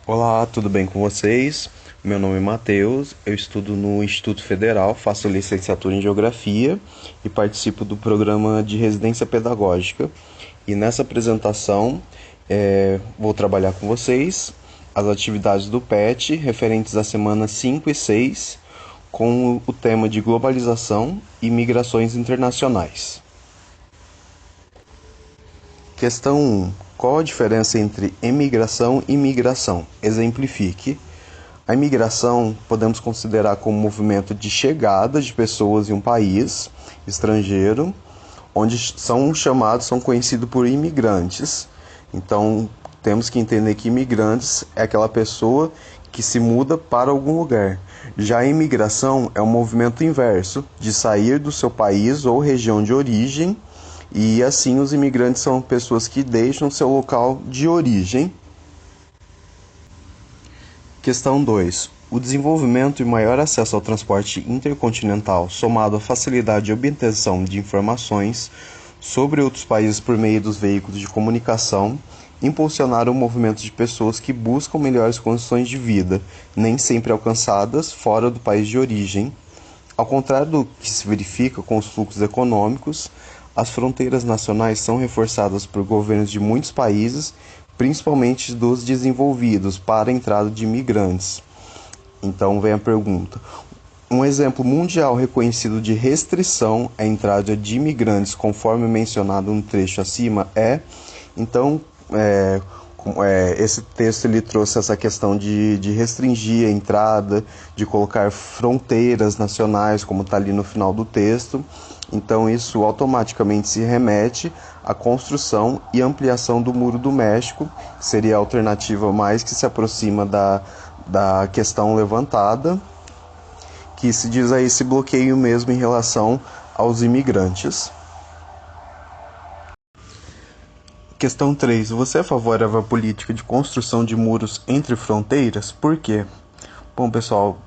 Olá, tudo bem com vocês? Meu nome é Matheus, eu estudo no Instituto Federal, faço licenciatura em Geografia e participo do programa de residência pedagógica. E nessa apresentação vou trabalhar com vocês as atividades do PET referentes às semanas 5 e 6 com o tema de globalização e migrações internacionais. Questão 1. Qual a diferença entre emigração e migração? Exemplifique. A imigração podemos considerar como um movimento de chegada de pessoas em um país estrangeiro, onde são conhecidos por imigrantes. Então, temos que entender que imigrantes é aquela pessoa que se muda para algum lugar. Já a imigração é um movimento inverso, de sair do seu país ou região de origem, e assim os imigrantes são pessoas que deixam seu local de origem. Questão 2. O desenvolvimento e maior acesso ao transporte intercontinental, somado à facilidade de obtenção de informações sobre outros países por meio dos veículos de comunicação, impulsionaram o movimento de pessoas que buscam melhores condições de vida, nem sempre alcançadas fora do país de origem. Ao contrário do que se verifica com os fluxos econômicos, as fronteiras nacionais são reforçadas por governos de muitos países, principalmente dos desenvolvidos, para a entrada de imigrantes. Então vem a pergunta. Um exemplo mundial reconhecido de restrição à entrada de imigrantes, conforme mencionado no trecho acima, então, esse texto ele trouxe essa questão de restringir a entrada, de colocar fronteiras nacionais, como está ali no final do texto. Então isso automaticamente se remete à construção e ampliação do Muro do México, que seria a alternativa mais que se aproxima da questão levantada, que se diz aí esse bloqueio mesmo em relação aos imigrantes. Questão 3. Você é favorável à política de construção de muros entre fronteiras? Por quê? Bom, pessoal,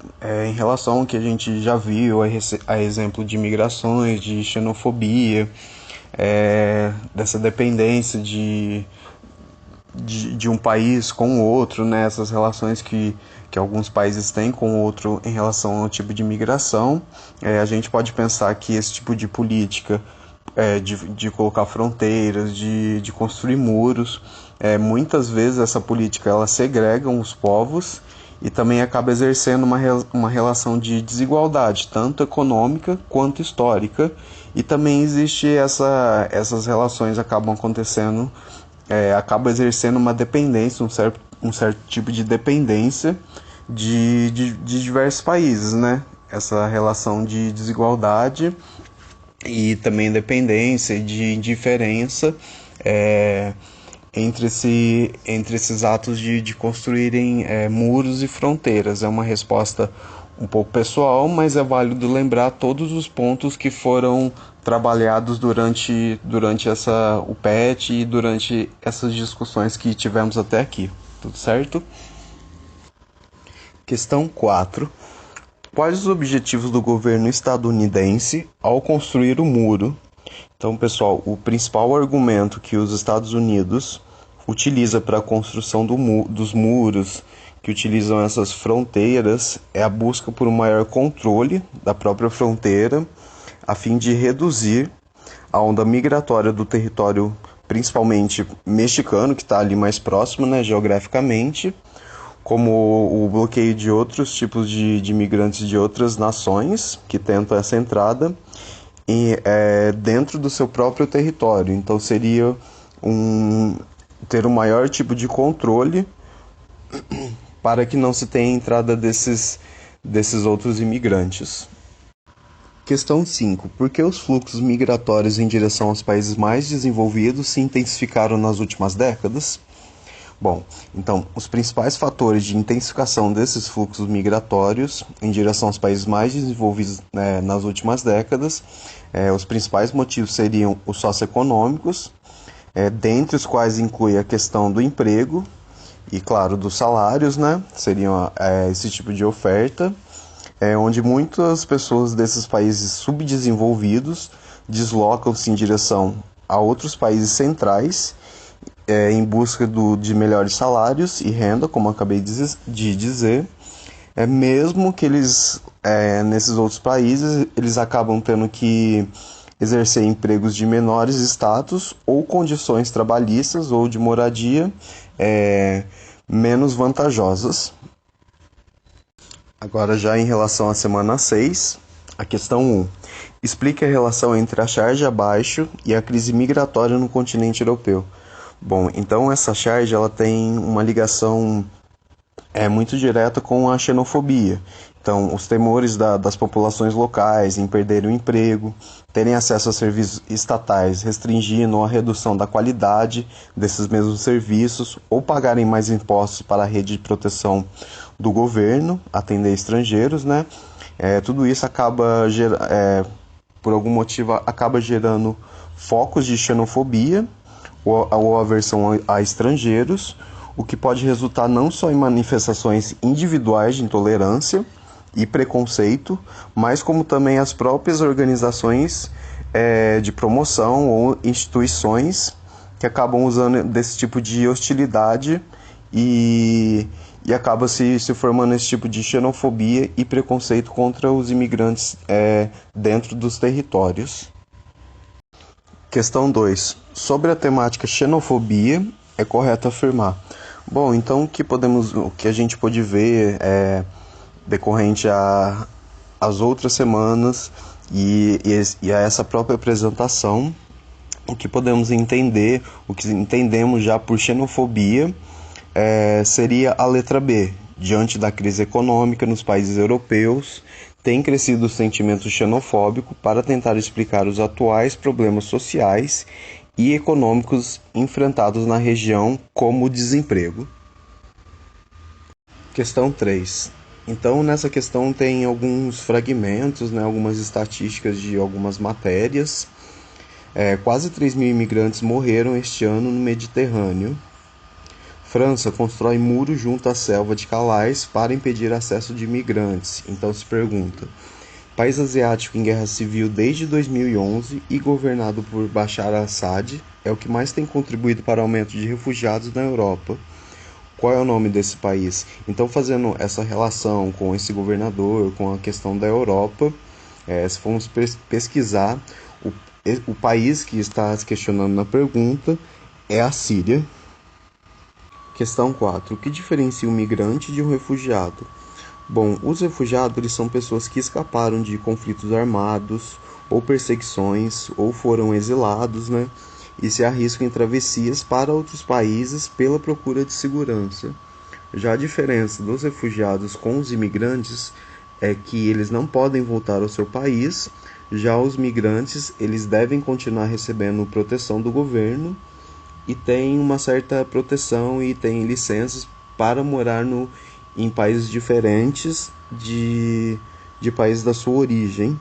em relação ao que a gente já viu, a exemplo de migrações, de xenofobia, dessa dependência de um país com o outro, né, essas relações que alguns países têm com o outro em relação ao tipo de migração, a gente pode pensar que esse tipo de política de colocar fronteiras, de construir muros, muitas vezes essa política ela segrega os povos e também acaba exercendo uma relação de desigualdade, tanto econômica quanto histórica, e também existe essas relações acabam acontecendo, acaba exercendo uma dependência, um certo tipo de dependência de diversos países, né? Essa relação de desigualdade e também dependência e de indiferença entre esses atos de construírem muros e fronteiras. É uma resposta um pouco pessoal, mas é válido lembrar todos os pontos que foram trabalhados durante o PET e durante essas discussões que tivemos até aqui. Tudo certo? Questão 4. Quais os objetivos do governo estadunidense ao construir o muro? Então, pessoal, o principal argumento que os Estados Unidos utiliza para a construção dos muros, que utilizam essas fronteiras, é a busca por um maior controle da própria fronteira, a fim de reduzir a onda migratória do território, principalmente mexicano, que está ali mais próximo, né, geograficamente, como o bloqueio de outros tipos de imigrantes de outras nações que tentam essa entrada dentro do seu próprio território. Então seria ter um maior tipo de controle para que não se tenha entrada desses outros imigrantes. Questão 5. Por que os fluxos migratórios em direção aos países mais desenvolvidos se intensificaram nas últimas décadas? Bom, então, os principais fatores de intensificação desses fluxos migratórios em direção aos países mais desenvolvidos nas últimas décadas, os principais motivos seriam os socioeconômicos, dentre os quais inclui a questão do emprego e, claro, dos salários, né? Seriam esse tipo de oferta, onde muitas pessoas desses países subdesenvolvidos deslocam-se em direção a outros países centrais em busca de melhores salários e renda, como eu acabei de dizer, mesmo que eles, nesses outros países, eles acabam tendo que exercer empregos de menores status ou condições trabalhistas ou de moradia menos vantajosas. Agora, já em relação à semana 6, a questão 1. Explique a relação entre a charge abaixo e a crise migratória no continente europeu. Bom, então essa charge ela tem uma ligação muito direta com a xenofobia. Então, os temores das populações locais em perder o emprego, terem acesso a serviços estatais, restringindo a redução da qualidade desses mesmos serviços, ou pagarem mais impostos para a rede de proteção do governo, atender estrangeiros, né? Tudo isso acaba, por algum motivo, acaba gerando focos de xenofobia ou aversão a estrangeiros, o que pode resultar não só em manifestações individuais de intolerância e preconceito, mas como também as próprias organizações de promoção ou instituições que acabam usando desse tipo de hostilidade e acaba se formando esse tipo de xenofobia e preconceito contra os imigrantes dentro dos territórios. Questão 2. Sobre a temática xenofobia, é correto afirmar. Bom, então o que a gente pode ver decorrente às outras semanas e a essa própria apresentação, o que podemos entender, o que entendemos já por xenofobia, seria a letra B. Diante da crise econômica nos países europeus, tem crescido o sentimento xenofóbico para tentar explicar os atuais problemas sociais e econômicos enfrentados na região, como o desemprego. Questão 3. Então, nessa questão tem alguns fragmentos, algumas estatísticas de algumas matérias. Quase 3.000 imigrantes morreram este ano no Mediterrâneo. França constrói muro junto à selva de Calais para impedir acesso de imigrantes. Então se pergunta, país asiático em guerra civil desde 2011 e governado por Bashar al-Assad é o que mais tem contribuído para o aumento de refugiados na Europa. Qual é o nome desse país? Então, fazendo essa relação com esse governador, com a questão da Europa, se formos pesquisar, o país que está se questionando na pergunta é a Síria. Questão 4. O que diferencia um migrante de um refugiado? Bom, os refugiados eles são pessoas que escaparam de conflitos armados ou perseguições ou foram exilados, e se arriscam em travessias para outros países pela procura de segurança. Já a diferença dos refugiados com os imigrantes é que eles não podem voltar ao seu país, já os migrantes eles devem continuar recebendo proteção do governo e têm uma certa proteção e têm licenças para morar em países diferentes de países da sua origem.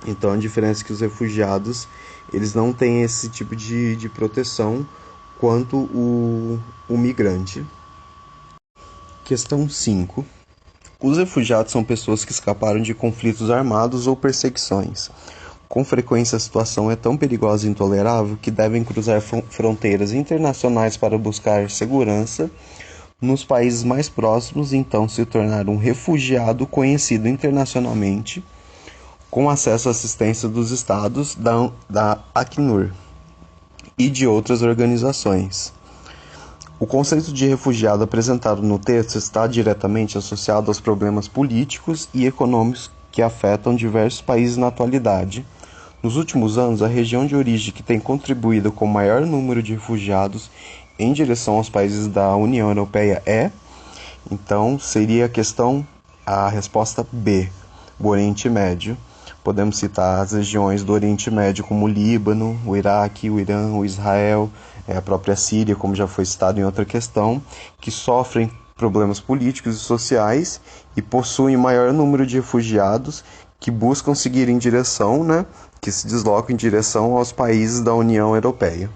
Então a diferença é que os refugiados eles não têm esse tipo de proteção quanto o migrante. Questão 5. Os refugiados são pessoas que escaparam de conflitos armados ou perseguições. Com frequência a situação é tão perigosa e intolerável que devem cruzar fronteiras internacionais para buscar segurança nos países mais próximos e então se tornar um refugiado conhecido internacionalmente, com acesso à assistência dos estados da Acnur e de outras organizações. O conceito de refugiado apresentado no texto está diretamente associado aos problemas políticos e econômicos que afetam diversos países na atualidade. Nos últimos anos, a região de origem que tem contribuído com o maior número de refugiados em direção aos países da União Europeia então seria a resposta B, o Oriente Médio. Podemos citar as regiões do Oriente Médio como o Líbano, o Iraque, o Irã, o Israel, a própria Síria, como já foi citado em outra questão, que sofrem problemas políticos e sociais e possuem maior número de refugiados que buscam seguir em direção, que se deslocam em direção aos países da União Europeia.